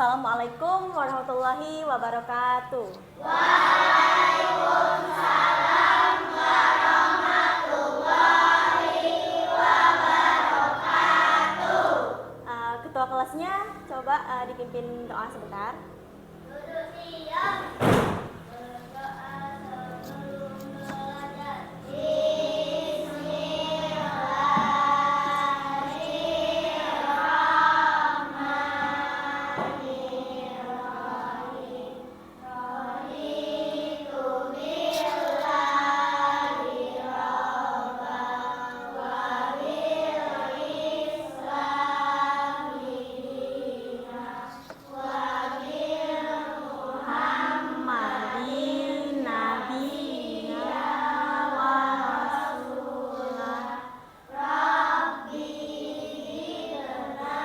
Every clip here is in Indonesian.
Assalamualaikum warahmatullahi wabarakatuh. Waalaikumsalam warahmatullahi wabarakatuh. Ketua kelasnya coba dipimpin doa sebentar. Duduk siap. Berdoa sebelum belajar. Bismillahirrahmanirrahim. Raditu billahi rabban wa bil islami dinan wa bil Muhammadin nabiyina wa rasulah. Rabbi zidna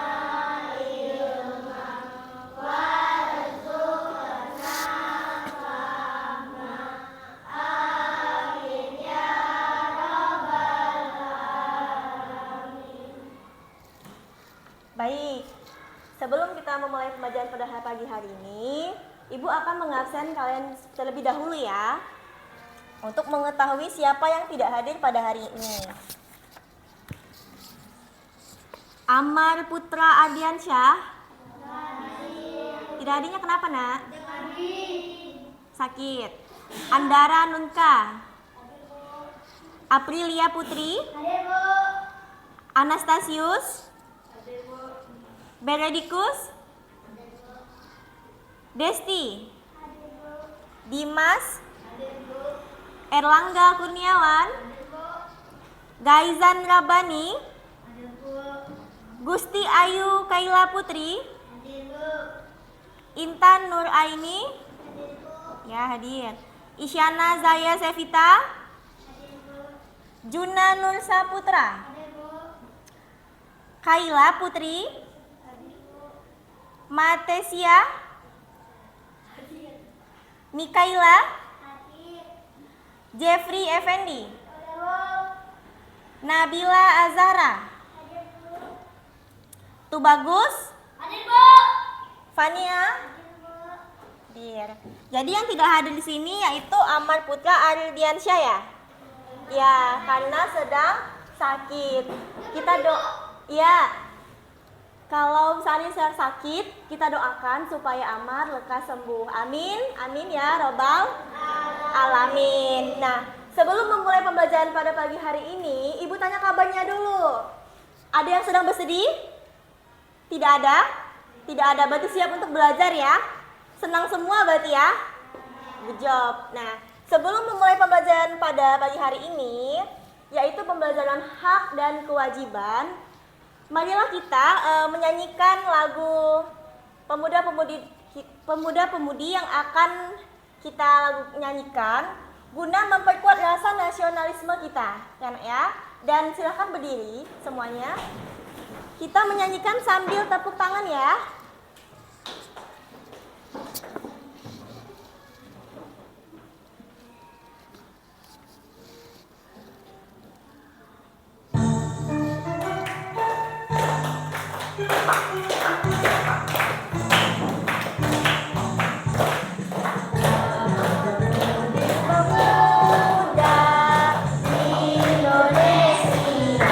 ilman warzuqna fahma. Amin ya rabbal alamin. Baik, sebelum kita memulai pembelajaran pada pagi hari ini, Ibu akan mengabsen kalian terlebih dahulu ya, untuk mengetahui siapa yang tidak hadir pada hari ini. Amar Putra Ardiansyah. Tidak hadirnya kenapa, Nak? Sakit. Andara Nunka. Aprilia Putri. Anastasius. Benedictus. Desti. Dimas. Erlangga Kurniawan. Gaizan Rabani. Gusti Ayu Kaila Putri. Intan Nur Aini. Ya, hadir. Isyana Zaya Sevita. Juna Nur Saputra. Kaila Putri. Matesia. Mikaila. Jeffrey Effendi. Nabila Azhara. Tubagus. Fania. Dir. Jadi yang tidak hadir di sini yaitu Amar Putra Ardiansyah ya. Ya, karena sedang sakit. Kita ya. Kalau misalnya sedang sakit, kita doakan supaya Amar lekas sembuh. Amin. Amin ya robbal alamin. Nah, sebelum memulai pembelajaran pada pagi hari ini, Ibu tanya kabarnya dulu. Ada yang sedang bersedih? Tidak ada? Tidak ada, berarti siap untuk belajar ya? Senang semua berarti ya? Good job. Nah, sebelum memulai pembelajaran pada pagi hari ini, yaitu pembelajaran hak dan kewajiban, marilah kita menyanyikan lagu pemuda-pemudi yang akan kita nyanyikan guna memperkuat rasa nasionalisme kita, ya. Dan silahkan berdiri semuanya. Kita menyanyikan sambil tepuk tangan ya. Indonesia,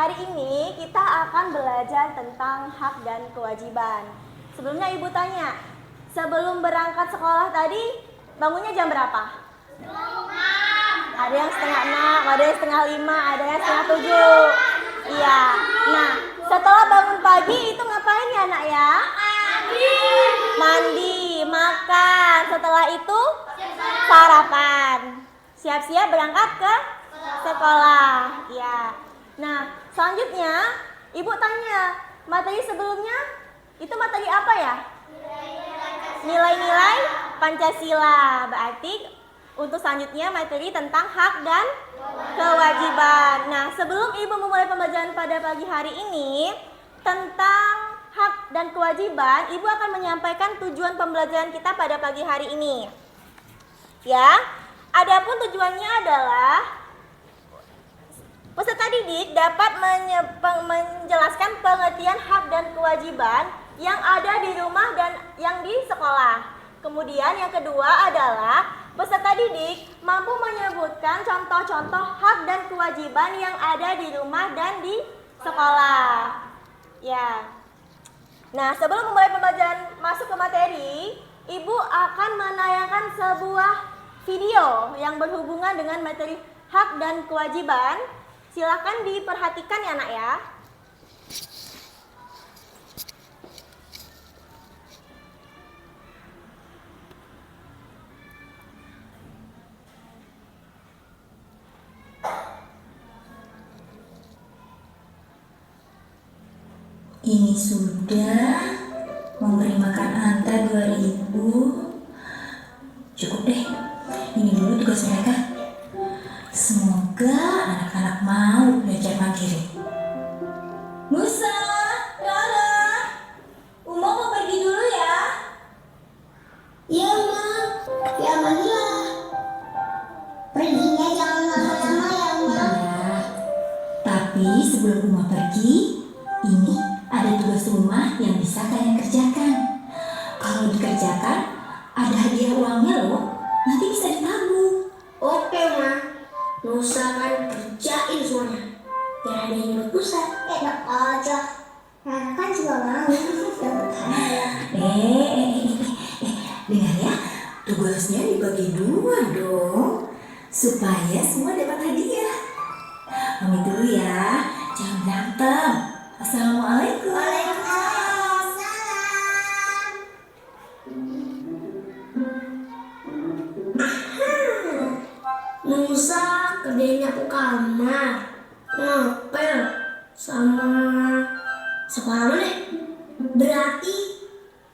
hari ini kita akan belajar tentang hak dan kewajiban. Sebelumnya Ibu tanya, sebelum berangkat sekolah tadi bangunnya jam berapa? Ada yang setengah 6, ada yang setengah 5, ada yang setengah 7. Iya. Nah, setelah bangun pagi itu ngapain ya nak ya? Mandi, makan. Setelah itu sarapan. Siap-siap berangkat ke sekolah. Ya. Nah, selanjutnya Ibu tanya, materi sebelumnya itu materi apa ya? Nilai-nilai Pancasila. Berarti untuk selanjutnya materi tentang hak dan kewajiban. Nah, sebelum Ibu memulai pembelajaran pada pagi hari ini tentang hak dan kewajiban, Ibu akan menyampaikan tujuan pembelajaran kita pada pagi hari ini. Ya, adapun tujuannya adalah peserta didik dapat menjelaskan pengertian hak dan kewajiban yang ada di rumah dan yang di sekolah. Kemudian yang kedua adalah peserta didik mampu menyebutkan contoh-contoh hak dan kewajiban yang ada di rumah dan di sekolah. Ya. Nah, sebelum memulai pembelajaran masuk ke materi, Ibu akan menayangkan sebuah video yang berhubungan dengan materi hak dan kewajiban. Silakan diperhatikan ya nak ya. Ini sudah memberi makan Anta 2000. Cukup deh. Ini dulu tugas mereka. Semoga anak-anak mau belajar mandiri. Musa, Rara, Uma mau pergi dulu ya. Iya, Ma. Ya, bagilah. Perginya jangan lama-lama ya, Ma. Iya. Tapi sebelum Uma pergi, ini ada tugas rumah yang bisa kalian kerjakan. Kalau dikerjakan, ada hadiah uangnya loh. Nanti bisa ditabung. Oke, Ma. Nusa kan kerjain semuanya. Biar ada yang buat Nusa. Enak aja. Rara kan juga mau dapat hadiah. Dengar ya, tugasnya dibagi 2 dong, supaya semua dapat hadiah. Pamit dulu ya, jangan berantem. Assalamualaikum. Waalaikumsalam. Nusa kerjain nyapu kamar, ngepel, sama separuh deh. Berarti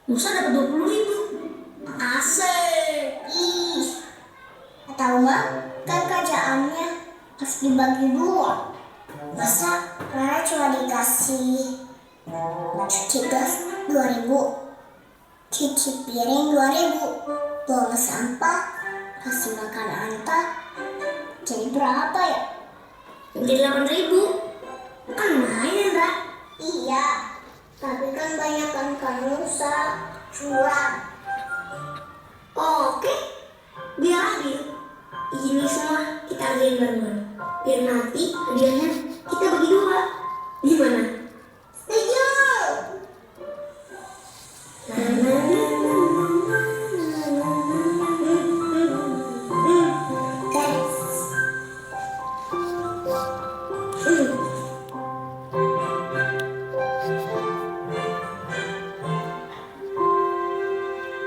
Nusa dapat 20.000. Asik. Ih. Tahu nggak? Kan kerjaannya harus dibagi 2. Masa Rara cuma dikasih cuci gas 2.000, cuci piring 2.000, buang sampah, kasih makan Anta, jadi berapa ya? Jadi 8.000. Kan lumayan, Ra. Iya, tapi kan banyak kan Nusa curang. Oke, biar adil. Ini semua kita kerjain bareng-bareng. Biar nanti hadiahnya kita bagi 2. Gimana? Setuju.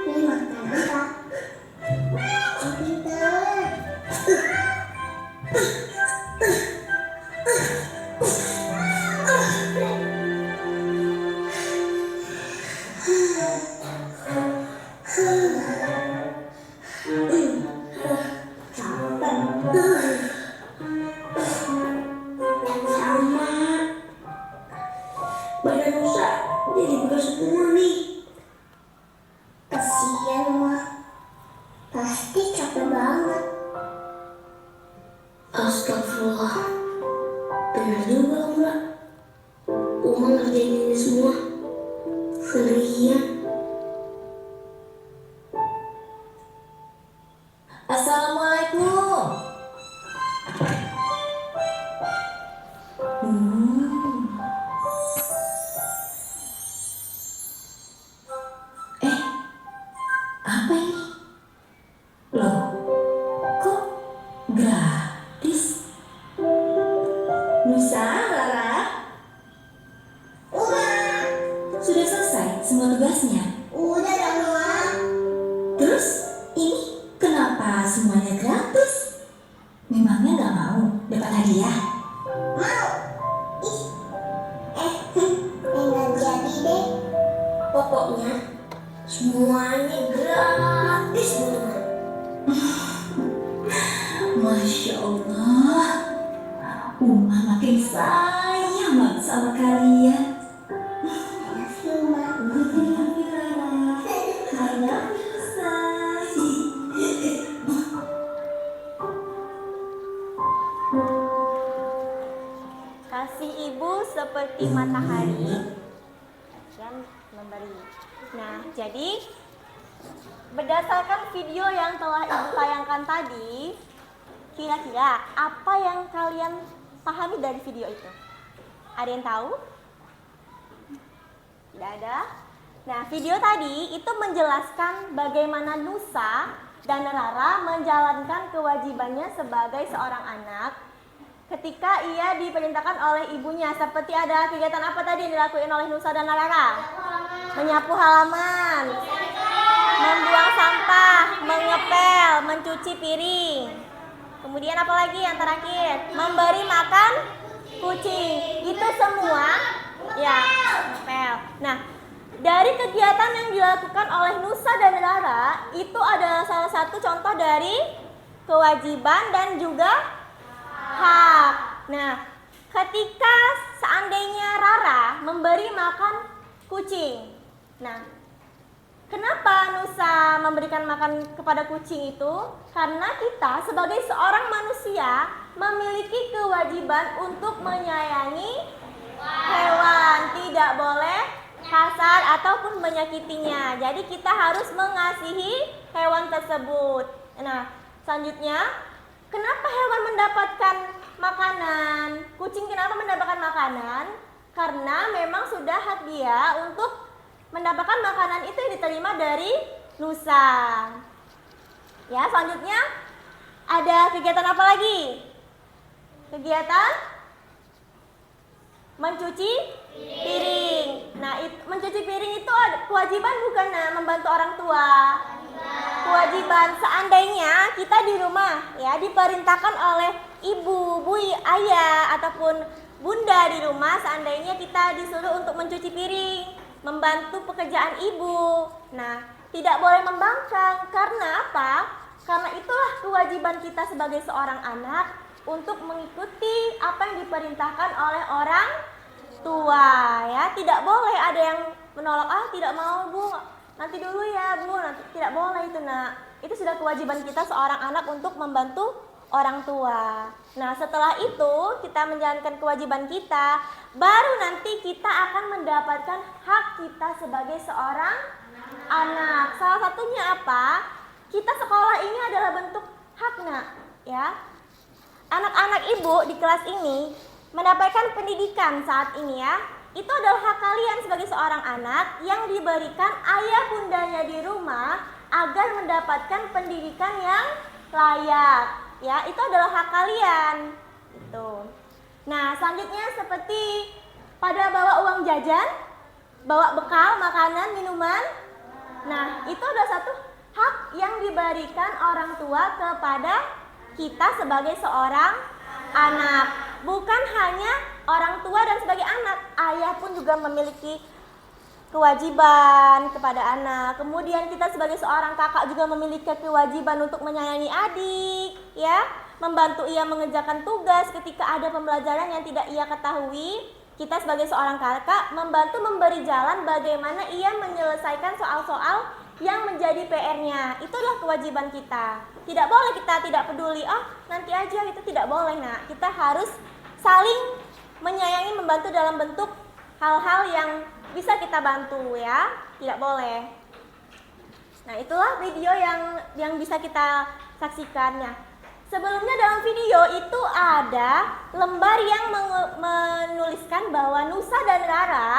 Ini makan apa? Pinter. Sama badan Nusa jadi pegal semua nih. Kasian mah, pasti capek banget. Astagfirullah, benar juga Mbak. Uma ngerjain ini semua sendirian. Assalamualaikum. semuanya gratis. Memangnya nggak mau dapat hadiah? Mau. Ih. Enggak jadi deh. Pokoknya semuanya gratis buat Masya Allah, Uma makin sayang banget sama kalian. Uma. Kasih ibu seperti matahari yang memberi. Nah, jadi berdasarkan video yang telah ibu tayangkan tadi, kira-kira apa yang kalian pahami dari video itu? Ada yang tahu? Tidak ada? Nah, video tadi itu menjelaskan bagaimana Nusa dan Rara menjalankan kewajibannya sebagai seorang anak ketika ia diperintahkan oleh ibunya. Seperti ada kegiatan apa tadi yang dilakukan oleh Nusa dan Rara? Menyapu halaman, membuang sampah, mengepel, mencuci piring. Kemudian apa lagi yang terakhir? Memberi makan kucing. Itu semua ya, ngepel. Nah, dari kegiatan yang dilakukan oleh Nusa dan Rara itu adalah salah satu contoh dari kewajiban dan juga hak. Nah, ketika seandainya Rara memberi makan kucing, nah, kenapa Nusa memberikan makan kepada kucing itu? Karena kita sebagai seorang manusia memiliki kewajiban untuk menyayangi hewan, tidak boleh kasar ataupun menyakitinya. Jadi kita harus mengasihi hewan tersebut. Nah, selanjutnya, kenapa hewan mendapatkan makanan? Kucing kenapa mendapatkan makanan? Karena memang sudah hak dia untuk mendapatkan makanan itu yang diterima dari Nusa. Ya, selanjutnya ada kegiatan apa lagi? Kegiatan mencuci piring. Nah, mencuci piring itu kewajiban bukan membantu orang tua. Kewajiban seandainya kita di rumah ya diperintahkan oleh ibu, bui, ayah ataupun bunda di rumah, seandainya kita disuruh untuk mencuci piring, membantu pekerjaan ibu. Nah, tidak boleh membangkang. Karena apa? Karena itulah kewajiban kita sebagai seorang anak untuk mengikuti apa yang diperintahkan oleh orang tua ya. Tidak boleh ada yang menolak, tidak mau bu, nanti dulu ya bu, nanti. Tidak boleh itu nak. Itu sudah kewajiban kita seorang anak untuk membantu orang tua. Nah, setelah itu kita menjalankan kewajiban kita, baru nanti kita akan mendapatkan hak kita sebagai seorang anak. Salah satunya apa? Kita sekolah ini adalah bentuk hak nak ya. Anak-anak ibu di kelas ini mendapatkan pendidikan saat ini ya. Itu adalah hak kalian sebagai seorang anak yang diberikan ayah bundanya di rumah agar mendapatkan pendidikan yang layak. Ya, itu adalah hak kalian. Itu. Nah, selanjutnya seperti pada bawa uang jajan, bawa bekal, makanan, minuman. Nah, itu adalah satu hak yang diberikan orang tua kepada kita sebagai seorang anak. Bukan hanya orang tua dan sebagai anak, ayah pun juga memiliki kewajiban kepada anak. Kemudian kita sebagai seorang kakak juga memiliki kewajiban untuk menyayangi adik, ya, membantu ia mengerjakan tugas ketika ada pembelajaran yang tidak ia ketahui. Kita sebagai seorang kakak membantu memberi jalan bagaimana ia menyelesaikan soal-soal yang menjadi PR-nya. Itulah kewajiban kita. Tidak boleh kita tidak peduli, nanti aja, itu tidak boleh. Nah, kita harus saling menyayangi, membantu dalam bentuk hal-hal yang bisa kita bantu ya, tidak boleh. Nah, itulah video yang bisa kita saksikannya. Sebelumnya dalam video itu ada lembar yang menuliskan bahwa Nusa dan Rara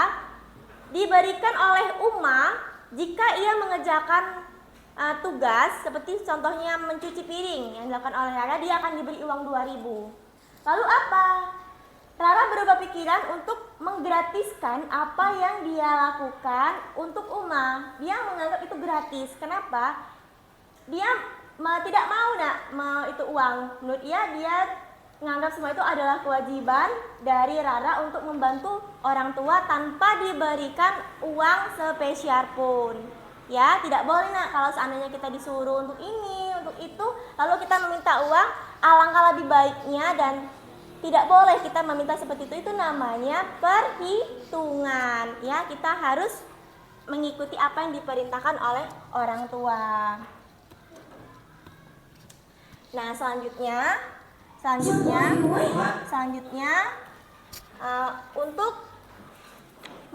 diberikan oleh Uma jika ia mengerjakan tugas seperti contohnya mencuci piring yang dilakukan oleh Rara, dia akan diberi uang 2.000. Lalu apa? Rara berubah pikiran untuk menggratiskan apa yang dia lakukan untuk Uma. Dia menganggap itu gratis. Kenapa? Dia tidak mau nak itu uang. Menurut dia menganggap semua itu adalah kewajiban dari Rara untuk membantu orang tua tanpa diberikan uang sepeser pun. Ya, tidak boleh nak kalau seandainya kita disuruh untuk ini, untuk itu, lalu kita meminta uang, alangkah lebih baiknya dan tidak boleh kita meminta seperti itu namanya perhitungan. Ya, kita harus mengikuti apa yang diperintahkan oleh orang tua. Nah, selanjutnya untuk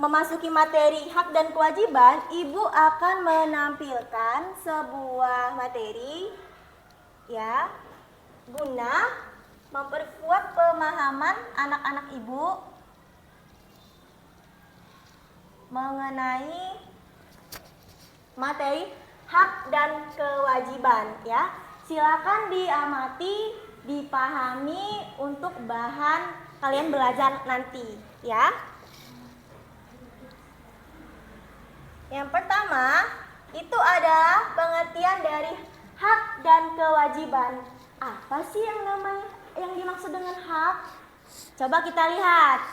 memasuki materi hak dan kewajiban, Ibu akan menampilkan sebuah materi ya guna memperkuat pemahaman anak-anak Ibu mengenai materi hak dan kewajiban ya. Silakan diamati, dipahami untuk bahan kalian belajar nanti ya. Yang pertama, itu adalah pengertian dari hak dan kewajiban. Apa sih yang dimaksud dengan hak? Coba kita lihat.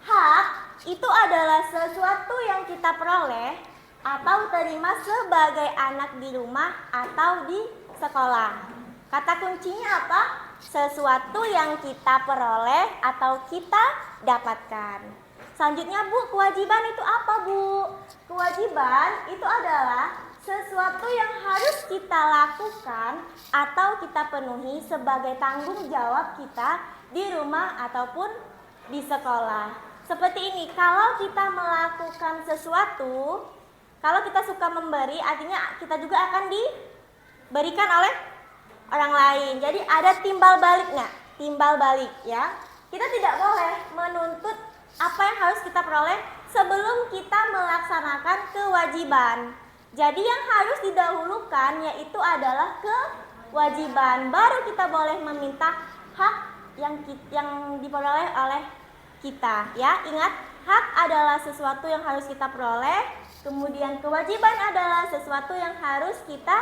Hak itu adalah sesuatu yang kita peroleh atau terima sebagai anak di rumah atau di sekolah. Kata kuncinya apa? Sesuatu yang kita peroleh atau kita dapatkan. Selanjutnya Bu, kewajiban itu apa Bu? Kewajiban itu adalah sesuatu yang harus kita lakukan atau kita penuhi sebagai tanggung jawab kita di rumah ataupun di sekolah. Seperti ini, kalau kita melakukan sesuatu, kalau kita suka memberi, artinya kita juga akan diberikan oleh orang lain. Jadi ada timbal baliknya, timbal balik ya. Kita tidak boleh menuntut apa yang harus kita peroleh sebelum kita melaksanakan kewajiban. Jadi yang harus didahulukan yaitu adalah kewajiban. Baru kita boleh meminta hak yang diperoleh oleh kita ya. Ingat, hak adalah sesuatu yang harus kita peroleh, kemudian kewajiban adalah sesuatu yang harus kita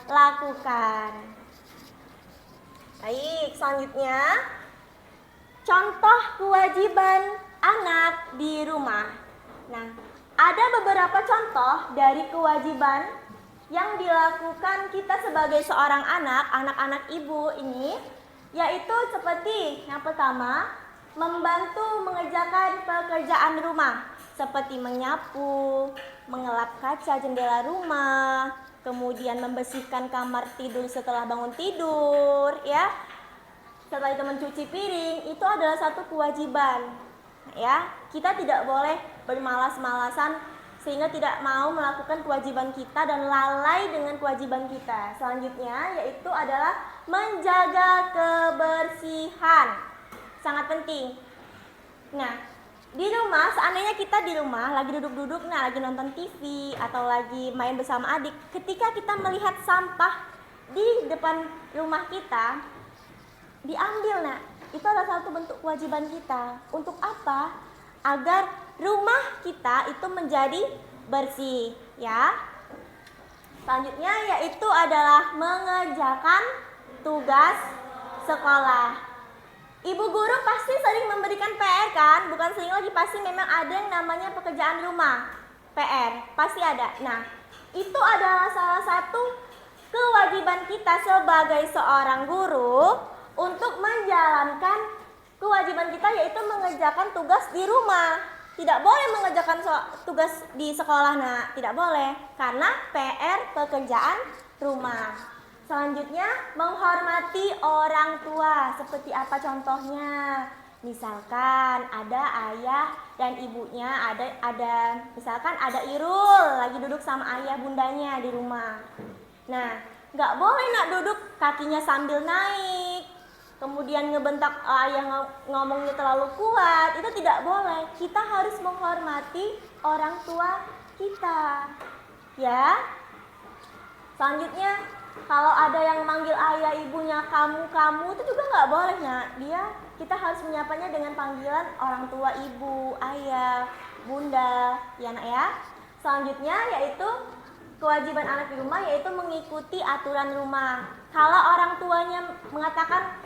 lakukan. Baik, selanjutnya contoh kewajiban anak di rumah. Nah, ada beberapa contoh dari kewajiban yang dilakukan kita sebagai seorang anak-anak ibu ini, yaitu seperti yang pertama, membantu mengerjakan pekerjaan rumah, seperti menyapu, mengelap kaca jendela rumah, kemudian membersihkan kamar tidur setelah bangun tidur, ya. Setelah itu mencuci piring, itu adalah satu kewajiban. Ya, kita tidak boleh bermalas-malasan sehingga tidak mau melakukan kewajiban kita dan lalai dengan kewajiban kita. Selanjutnya yaitu adalah menjaga kebersihan. Sangat penting. Nah, di rumah, seandainya kita di rumah lagi duduk-duduk, lagi nonton TV atau lagi main bersama adik, ketika kita melihat sampah di depan rumah kita, diambil itu adalah satu bentuk kewajiban kita. Untuk apa? Agar rumah kita itu menjadi bersih, ya. Selanjutnya yaitu adalah mengerjakan tugas sekolah. Ibu guru pasti sering memberikan PR kan? Bukan sering lagi, pasti memang ada yang namanya pekerjaan rumah, PR, pasti ada. Nah, itu adalah salah satu kewajiban kita sebagai seorang guru untuk menjalankan kewajiban kita, yaitu mengerjakan tugas di rumah. Tidak boleh mengerjakan tugas di sekolah, tidak boleh, karena PR pekerjaan rumah. Selanjutnya, menghormati orang tua. Seperti apa contohnya? Misalkan ada ayah dan ibunya, misalkan ada Irul lagi duduk sama ayah bundanya di rumah. Nah, nggak boleh duduk kakinya sambil naik, kemudian ngebentak ayah ngomongnya terlalu kuat. Itu tidak boleh. Kita harus menghormati orang tua kita, ya. Selanjutnya, kalau ada yang manggil ayah ibunya kamu itu juga nggak boleh, kita harus menyapanya dengan panggilan orang tua, ibu, ayah, bunda, ya nak ya. Selanjutnya yaitu kewajiban anak di rumah yaitu mengikuti aturan rumah. Kalau orang tuanya mengatakan,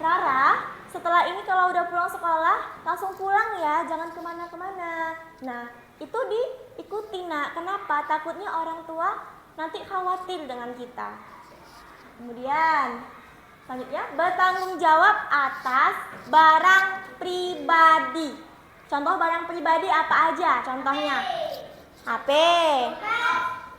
Rara, setelah ini kalau udah pulang sekolah langsung pulang ya, jangan kemana-kemana. Nah, itu diikuti nak. Kenapa? Takutnya orang tua nanti khawatir dengan kita. Kemudian selanjutnya, bertanggung jawab atas barang pribadi. Contoh barang pribadi apa aja? Contohnya HP,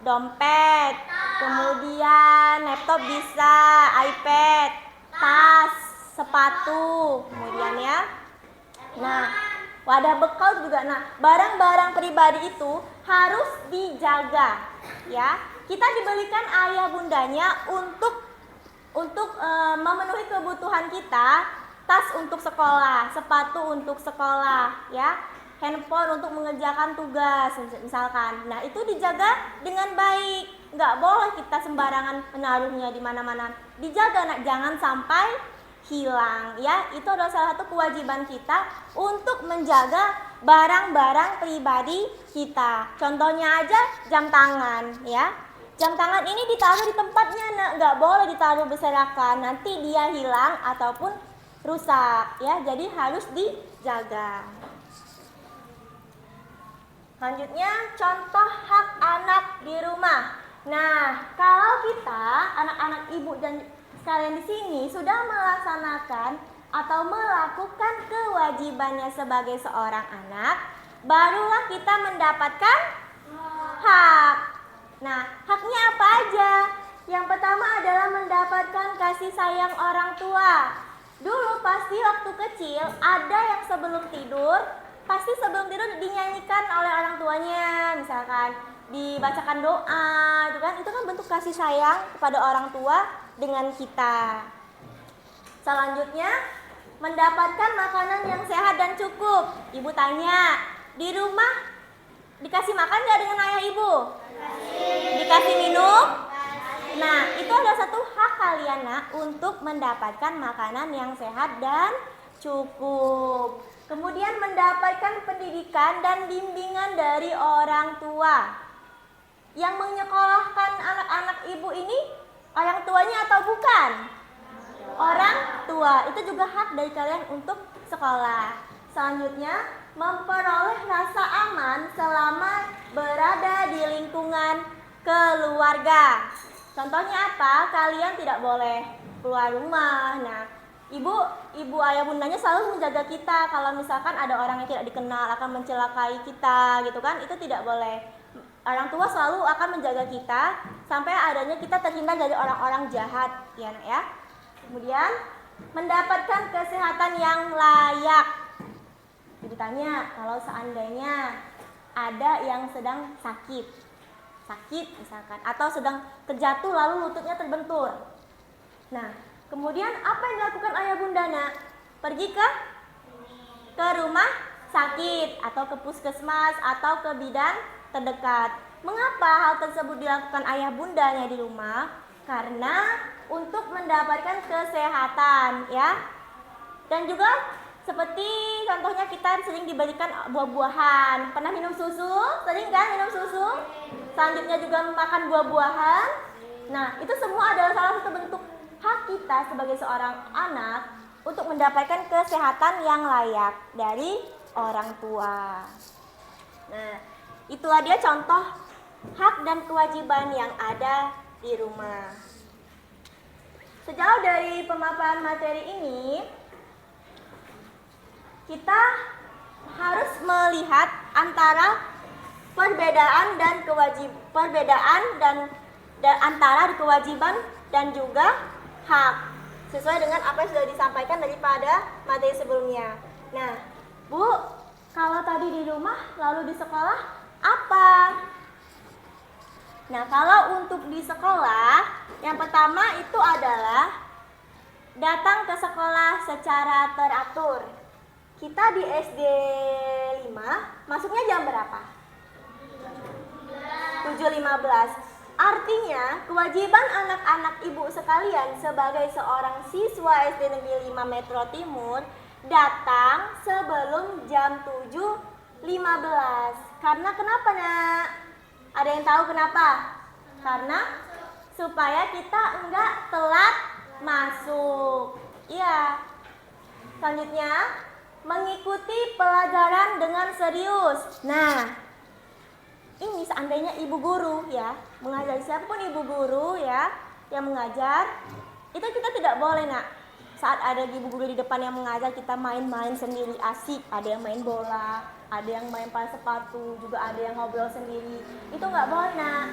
dompet, kemudian laptop bisa, iPad, tas, sepatu, kemudian ya. Nah, wadah bekal juga. Nah, barang-barang pribadi itu harus dijaga, ya. Kita dibelikan ayah bundanya untuk memenuhi kebutuhan kita, tas untuk sekolah, sepatu untuk sekolah, ya, handphone untuk mengerjakan tugas misalkan. Nah, itu dijaga dengan baik, nggak boleh kita sembarangan menaruhnya di mana-mana. Dijaga nak, jangan sampai hilang, ya. Itu adalah salah satu kewajiban kita untuk menjaga barang-barang pribadi kita. Contohnya aja jam tangan, ya. Jam tangan ini ditaruh di tempatnya, nak, nggak boleh ditaruh berserakan, nanti dia hilang ataupun rusak, ya. Jadi harus dijaga. Selanjutnya, contoh hak anak di rumah. Nah, kalau kita anak-anak ibu dan sekalian di sini sudah melaksanakan atau melakukan kewajibannya sebagai seorang anak, barulah kita mendapatkan hak. Nah, haknya apa aja? Yang pertama adalah mendapatkan kasih sayang orang tua. Dulu pasti waktu kecil ada yang sebelum tidur, pasti sebelum tidur dinyanyikan oleh orang tuanya, misalkan dibacakan doa, itu kan bentuk kasih sayang kepada orang tua dengan kita. Selanjutnya, mendapatkan makanan yang sehat dan cukup. Ibu tanya, di rumah dikasih makan nggak dengan ayah ibu? Dikasih minum? Nah, itu adalah satu hak kalian nak untuk mendapatkan makanan yang sehat dan cukup. Kemudian mendapatkan pendidikan dan bimbingan dari orang tua. Yang menyekolahkan anak-anak ibu ini orang tuanya atau bukan? Orang tua. Itu juga hak dari kalian untuk sekolah. Selanjutnya, memperoleh rasa aman selama berada di lingkungan keluarga. Contohnya apa? Kalian tidak boleh keluar rumah. Nah, ibu ayah bundanya selalu menjaga kita. Kalau misalkan ada orang yang tidak dikenal akan mencelakai kita, gitu kan? Itu tidak boleh. Orang tua selalu akan menjaga kita sampai adanya kita terhindar dari orang-orang jahat, ya nak ya. Kemudian mendapatkan kesehatan yang layak. Ditanya, kalau seandainya ada yang sedang sakit misalkan, atau sedang terjatuh lalu lututnya terbentur. Nah, kemudian apa yang dilakukan ayah bunda nak? Pergi ke rumah sakit atau ke puskesmas atau ke bidan terdekat. Mengapa hal tersebut dilakukan ayah bundanya di rumah? Karena untuk mendapatkan kesehatan, ya. Dan juga seperti contohnya kita sering diberikan buah-buahan. Pernah minum susu? Sering kan minum susu? Selanjutnya juga makan buah-buahan. Nah, itu semua adalah salah satu bentuk hak kita sebagai seorang anak untuk mendapatkan kesehatan yang layak dari orang tua. Nah, itulah dia contoh hak dan kewajiban yang ada di rumah. Sejauh dari pemaparan materi ini, kita harus melihat antara perbedaan dan antara kewajiban dan juga hak, sesuai dengan apa yang sudah disampaikan daripada materi sebelumnya. Nah, Bu, kalau tadi di rumah lalu di sekolah apa? Nah, kalau untuk di sekolah, yang pertama itu adalah datang ke sekolah secara teratur. Kita di SD 5, masuknya jam berapa? 7.15. Artinya, kewajiban anak-anak ibu sekalian sebagai seorang siswa SD Negeri 5 Metro Timur datang sebelum jam 7.15. Karena kenapa nak? Ada yang tahu kenapa? Karena supaya kita enggak telat masuk. Iya. Selanjutnya, mengikuti pelajaran dengan serius. Nah, ini seandainya ibu guru ya, mengajar siapapun ibu guru ya yang mengajar, itu kita tidak boleh nak. Saat ada ibu guru di depan yang mengajar, kita main-main sendiri asik. Ada yang main bola, ada yang main pas sepatu, juga ada yang ngobrol sendiri. Itu nggak boleh nak.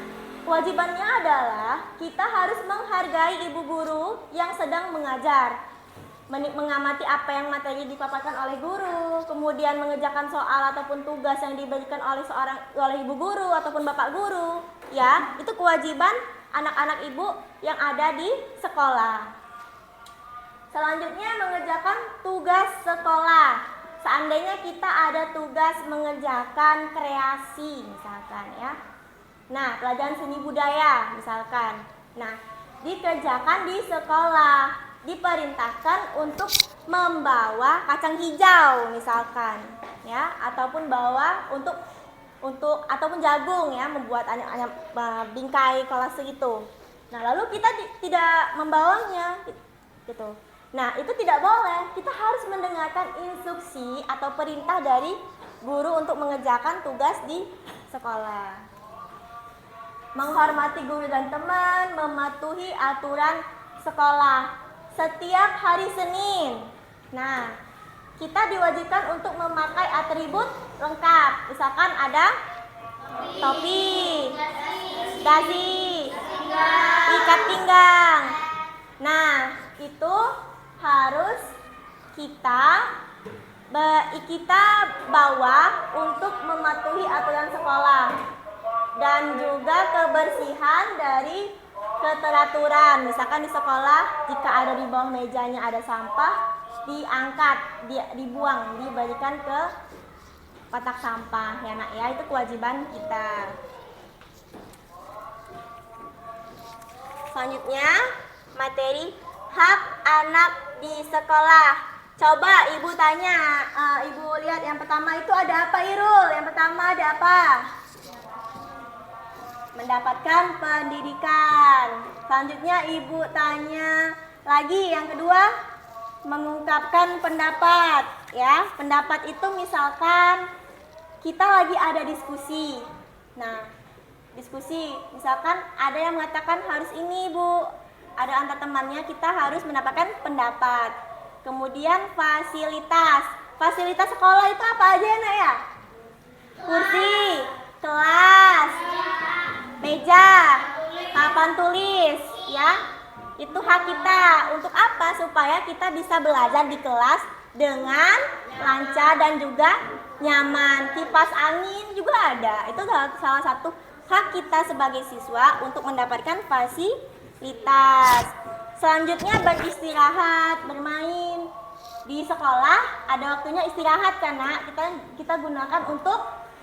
Kewajibannya adalah kita harus menghargai ibu guru yang sedang mengajar. Mengamati apa yang materi dipaparkan oleh guru, kemudian mengerjakan soal ataupun tugas yang diberikan oleh ibu guru ataupun bapak guru. Ya, itu kewajiban anak-anak ibu yang ada di sekolah. Selanjutnya, mengerjakan tugas sekolah. Seandainya kita ada tugas mengerjakan kreasi misalkan ya. Nah, pelajaran seni budaya misalkan. Nah, dikerjakan di sekolah. Diperintahkan untuk membawa kacang hijau misalkan ya, ataupun bawa untuk ataupun jagung ya, membuat bingkai kolase gitu. Nah, lalu kita tidak membawanya gitu. Nah, itu tidak boleh. Kita harus mendengarkan instruksi atau perintah dari guru untuk mengerjakan tugas di sekolah. Menghormati guru dan teman, mematuhi aturan sekolah. Setiap hari Senin, nah, kita diwajibkan untuk memakai atribut lengkap. Misalkan ada topi, dasi, ikat pinggang. Nah, itu harus kita bawa untuk mematuhi aturan sekolah. Dan juga kebersihan dari keteraturan. Misalkan di sekolah, jika ada di bawah mejanya ada sampah, diangkat, dibuang, diberikan ke kotak sampah ya nak ya. Itu kewajiban kita. Selanjutnya, materi hak anak di sekolah. Coba ibu tanya, ibu lihat yang pertama itu ada apa Irul? Yang pertama ada apa? Mendapatkan pendidikan. Selanjutnya ibu tanya lagi yang kedua, mengungkapkan pendapat ya. Pendapat itu misalkan kita lagi ada diskusi. Nah, diskusi misalkan ada yang mengatakan harus ini ibu, ada antar temannya, kita harus mendapatkan pendapat. Kemudian fasilitas sekolah itu apa aja nak ya? Kursi, kelas, meja, papan tulis ya. Itu hak kita. Untuk apa? Supaya kita bisa belajar di kelas dengan lancar dan juga nyaman. Kipas angin juga ada. Itu salah satu hak kita sebagai siswa untuk mendapatkan fasilitas. Selanjutnya beristirahat, bermain. Di sekolah ada waktunya istirahat karena kita gunakan untuk